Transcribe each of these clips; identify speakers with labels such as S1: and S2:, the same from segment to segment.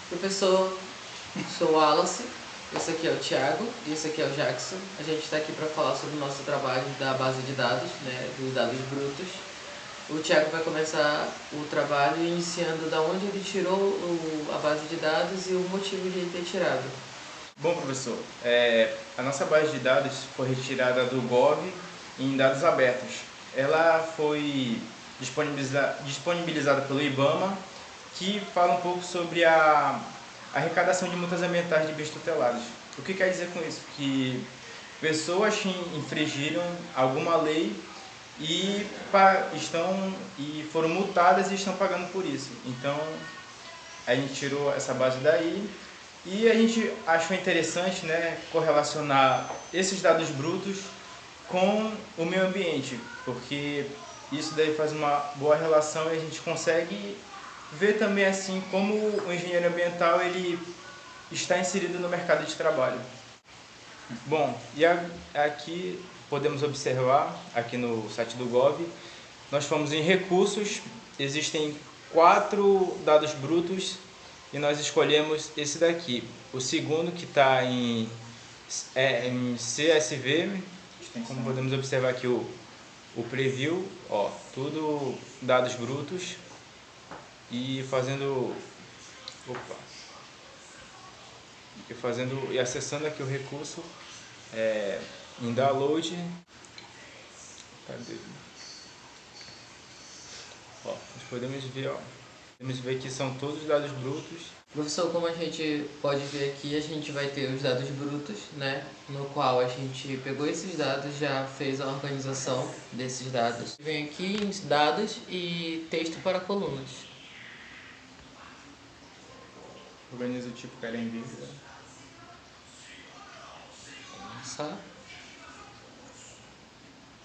S1: Professor, sou o Wallace, esse aqui é o Thiago e esse aqui é o Jackson. A gente está aqui para falar sobre o nosso trabalho da base de dados, dos dados brutos. O Thiago vai começar o trabalho iniciando da onde ele tirou a base de dados e o motivo de ele ter tirado.
S2: Bom, professor, a nossa base de dados foi retirada do Gov em dados abertos. Ela foi disponibilizada pelo IBAMA, que fala um pouco sobre a arrecadação de multas ambientais de bens tutelados. O que quer dizer com isso? Que pessoas que infringiram alguma lei e foram multadas e estão pagando por isso. Então, a gente tirou essa base daí e a gente achou interessante, correlacionar esses dados brutos com o meio ambiente, porque isso daí faz uma boa relação e a gente consegue ver também assim como o engenheiro ambiental ele está inserido no mercado de trabalho. Bom, e aqui podemos observar, aqui no site do Gov, nós fomos em recursos, existem 4 dados brutos e nós escolhemos esse daqui. O segundo que está em CSV, como podemos observar aqui o preview, tudo dados brutos e e acessando aqui o recurso em download. Cadê? Nós podemos ver que são todos dados brutos.
S1: Professor, como a gente pode ver aqui, a gente vai ter os dados brutos, no qual a gente pegou esses dados, já fez a organização desses dados. Vem aqui em dados e texto para colunas.
S2: Organiza o tipo que era envio.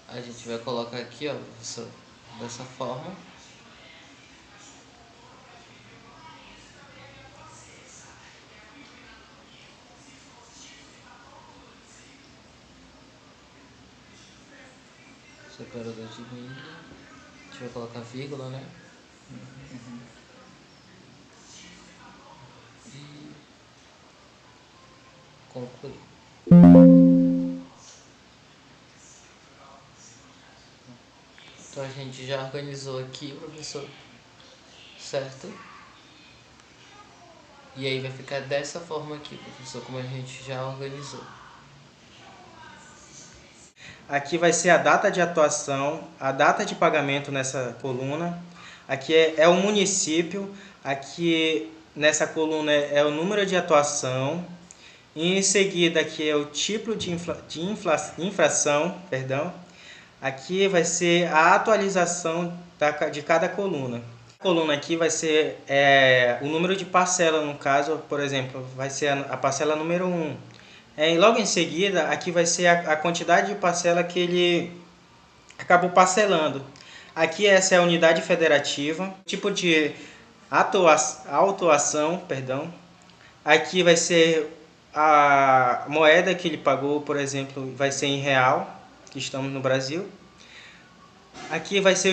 S1: A gente vai colocar aqui, professor, dessa forma. Separador de mídia. A gente vai colocar vírgula, E concluir. Então a gente já organizou aqui, professor, certo? E aí vai ficar dessa forma aqui, professor, como a gente já organizou.
S3: Aqui vai ser a data de atuação, a data de pagamento nessa coluna. Aqui é o município, aqui nessa coluna é o número de atuação. Em seguida aqui é o tipo de infração, perdão. Aqui vai ser a atualização de cada coluna. A coluna aqui vai ser o número de parcela, no caso, por exemplo, vai ser a parcela número 1. Logo em seguida, aqui vai ser a quantidade de parcela que ele acabou parcelando. Aqui essa é a unidade federativa, tipo de autuação, perdão. Aqui vai ser a moeda que ele pagou, por exemplo, vai ser em real, que estamos no Brasil. Aqui vai ser o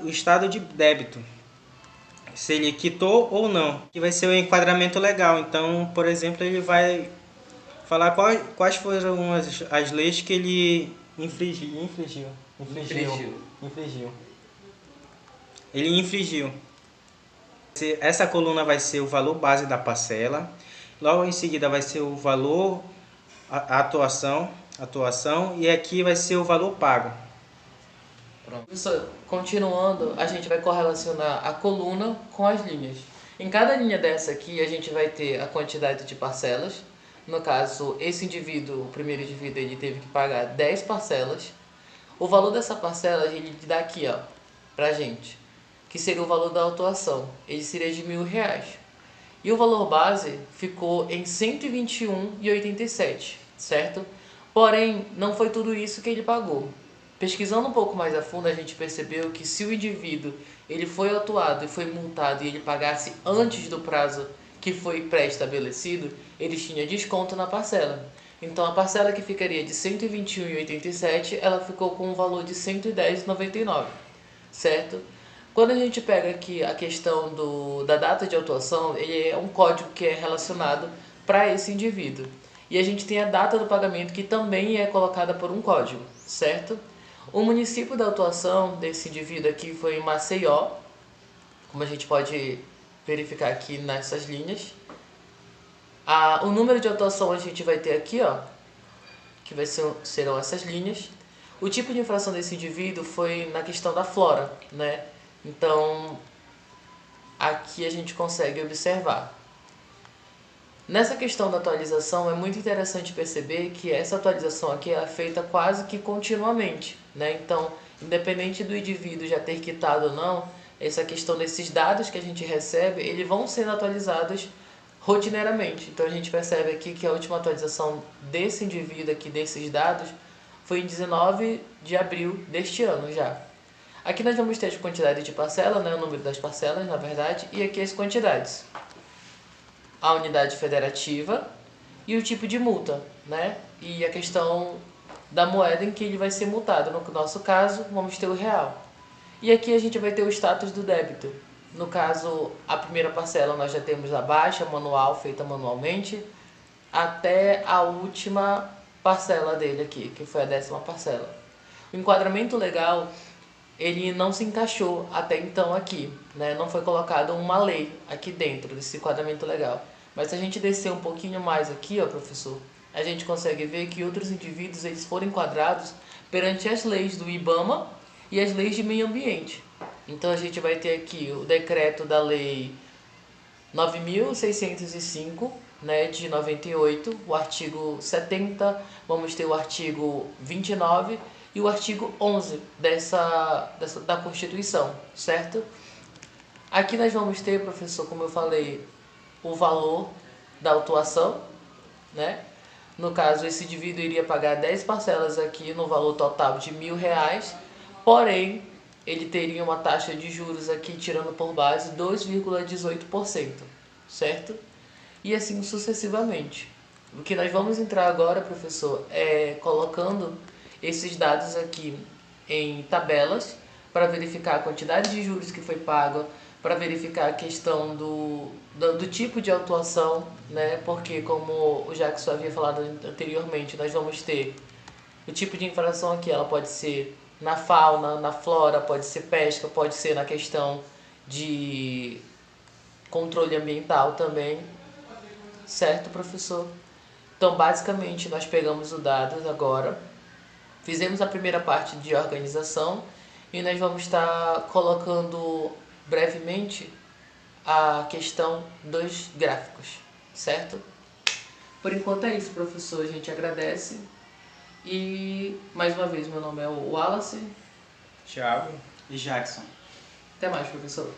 S3: estado de débito, se ele quitou ou não. Aqui vai ser o enquadramento legal, então, por exemplo, ele vai falar quais foram as leis que ele infringiu. Ele infringiu. Essa coluna vai ser o valor base da parcela. Logo em seguida vai ser o valor, a atuação, e aqui vai ser o valor pago.
S1: Pronto. Professor, continuando, a gente vai correlacionar a coluna com as linhas. Em cada linha dessa aqui, a gente vai ter a quantidade de parcelas. No caso, esse indivíduo, o primeiro indivíduo, ele teve que pagar 10 parcelas. O valor dessa parcela, ele dá aqui, pra gente, que seria o valor da autuação. Ele seria de R$1.000. E o valor base ficou em R$ 121,87, certo? Porém, não foi tudo isso que ele pagou. Pesquisando um pouco mais a fundo, a gente percebeu que se o indivíduo ele foi autuado e foi multado e ele pagasse antes do prazo que foi pré-estabelecido, ele tinha desconto na parcela. Então a parcela que ficaria de R$ 121,87, ela ficou com um valor de R$ 110,99, certo? Quando a gente pega aqui a questão da data de autuação, ele é um código que é relacionado para esse indivíduo. E a gente tem a data do pagamento que também é colocada por um código, certo? O município da autuação desse indivíduo aqui foi em Maceió, como a gente pode verificar aqui nessas linhas. O número de autuação a gente vai ter aqui, ó, que serão essas linhas. O tipo de infração desse indivíduo foi na questão da flora, né? Então, aqui a gente consegue observar. Nessa questão da atualização, é muito interessante perceber que essa atualização aqui é feita quase que continuamente, né? Então, independente do indivíduo já ter quitado ou não, essa questão desses dados que a gente recebe, eles vão sendo atualizados rotineiramente. Então, a gente percebe aqui que a última atualização desse indivíduo aqui, desses dados, foi em 19 de abril deste ano já. Aqui nós vamos ter a quantidade de parcela, né, o número das parcelas, na verdade, e aqui as quantidades. A unidade federativa e o tipo de multa, né? E a questão da moeda em que ele vai ser multado. No nosso caso, vamos ter o real. E aqui a gente vai ter o status do débito. No caso, a primeira parcela nós já temos a baixa manual, feita manualmente, até a última parcela dele aqui, que foi a 10ª parcela. O enquadramento legal, ele não se encaixou até então aqui, né? Não foi colocado uma lei aqui dentro desse enquadramento legal. Mas se a gente descer um pouquinho mais aqui, ó, professor, a gente consegue ver que outros indivíduos eles foram enquadrados perante as leis do IBAMA e as leis de meio ambiente. Então a gente vai ter aqui o decreto da lei 9.605, né, de 98, o artigo 70, vamos ter o artigo 29 e o artigo 11 da Constituição, certo? Aqui nós vamos ter, professor, como eu falei, o valor da autuação, né? No caso, esse indivíduo iria pagar 10 parcelas aqui no valor total de R$1.000, porém, ele teria uma taxa de juros aqui, tirando por base, 2,18%, certo? E assim sucessivamente. O que nós vamos entrar agora, professor, é colocando esses dados aqui em tabelas para verificar a quantidade de juros que foi paga, para verificar a questão do tipo de autuação, né? Porque, como o Jackson havia falado anteriormente, nós vamos ter o tipo de infração aqui, ela pode ser na fauna, na flora, pode ser pesca, pode ser na questão de controle ambiental também, certo, professor? Então, basicamente, nós pegamos os dados agora, fizemos a primeira parte de organização e nós vamos estar colocando brevemente a questão dos gráficos, certo? Por enquanto é isso, professor. A gente agradece. E, mais uma vez, meu nome é Wallace.
S2: Thiago
S3: e Jackson.
S1: Até mais, professor.